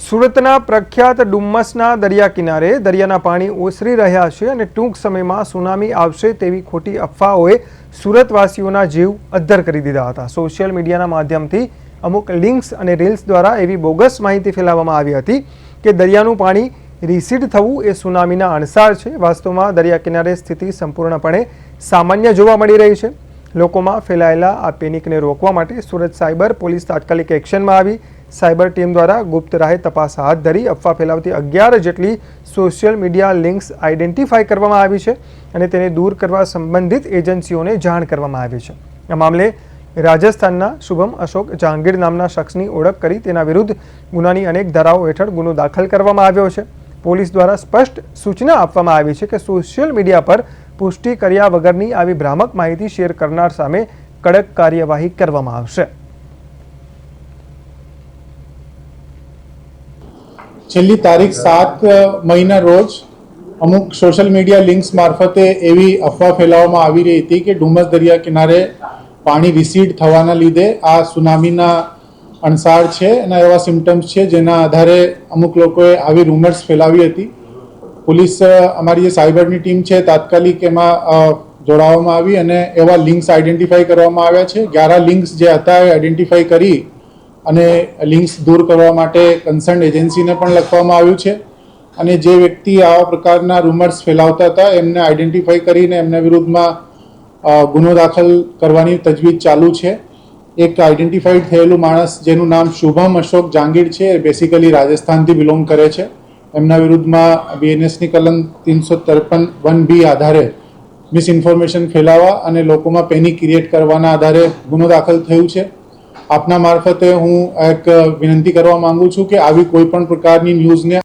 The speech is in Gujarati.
સુરતના પ્રખ્યાત ડુમ્મસના દરિયા કિનારે દરિયાના પાણી ઓસરી રહ્યા છે અને ટૂંક સમયમાં સુનામી આવશે તેવી ખોટી અફવાઓએ સુરતવાસીઓના જીવ અદ્ધર કરી દીધા હતા। સોશિયલ મીડિયાના માધ્યમથી અમુક લિંક્સ અને રીલ્સ દ્વારા એવી બોગસ માહિતી ફેલાવવામાં આવી હતી કે દરિયાનું પાણી રિસીડ થવું એ સુનામીના અણસાર છે। વાસ્તવમાં દરિયા કિનારે સ્થિતિ સંપૂર્ણપણે સામાન્ય જોવા મળી રહી છે। લોકોમાં ફેલાયેલા આ પેનિકને રોકવા માટે સુરત સાયબર પોલીસ તાત્કાલિક એક્શનમાં આવી। સાયબર ટીમ દ્વારા ગુપ્ત રાહે તપાસ હાથ ધરી અફવા ફેલાવતી 11 જેટલી સોશિયલ મીડિયા લિંક્સ આઈડેન્ટિફાઈ કરવામાં આવી છે અને તેને દૂર કરવા સંબંધિત એજન્સીઓને જાણ કરવામાં આવી છે। આ મામલે રાજસ્થાનના શુભમ અશોક જહાંગીર નામના શખ્સની ઓળખ કરી તેના વિરુદ્ધ ગુનાની અનેક ધારાઓ હેઠળ ગુનો દાખલ કરવામાં આવ્યો છે। પોલીસ દ્વારા સ્પષ્ટ સૂચના આપવામાં આવી છે કે સોશિયલ મીડિયા પર પુષ્ટિ કર્યા વગરની આવી ભ્રામક માહિતી શેર કરનાર સામે કડક કાર્યવાહી કરવામાં આવશે। છેલ્લી તારીખ 7 મઈના રોજ અમુક સોશિયલ મીડિયા લિંક્સ મારફતે એવી અફવા ફેલાવવામાં આવી રહી હતી કે ડુમ્મસ દરિયા કિનારે પાણી રિસીડ થવાના લીધે આ સુનામીના અણસાર છે અને એવા સિમ્ટમ્સ છે જેના આધારે અમુક લોકોએ આવી રૂમર્સ ફેલાવી હતી। પોલીસ અમારી જે સાયબરની ટીમ છે તાત્કાલિક એમાં જોડાવવામાં આવી અને એવા લિંક્સ આઈડેન્ટિફાઈ કરવામાં આવ્યા છે। 11 લિંક્સ જે હતા એ આઈડેન્ટિફાઈ કરી અને લિંક્સ દૂર કરવા માટે કન્સર્ન એજન્સીને પણ લખવામાં આવ્યું છે અને જે વ્યક્તિ આવા પ્રકારના રૂમર્સ ફેલાવતા હતા એમને આઈડેન્ટિફાઈ કરીને એમના વિરુદ્ધમાં ગુનો દાખલ કરવાની તજવીજ ચાલુ છે। એક આઈડેન્ટિફાઈડ થયેલું માણસ જેનું નામ શુભમ અશોક જહાંગીર છે એ બેસિકલી રાજસ્થાનથી બિલોંગ કરે છે। એમના વિરુદ્ધમાં બીએનએસની કલમ 353(1)B આધારે મિસઇન્ફોર્મેશન ફેલાવવા અને લોકોમાં પેનિક ક્રિએટ કરવાના આધારે ગુનો દાખલ થયું છે। આપના મારફતે હું એક વિનંતી કરવા માંગુ છું કે આવી કોઈ પણ પ્રકારની ન્યૂઝને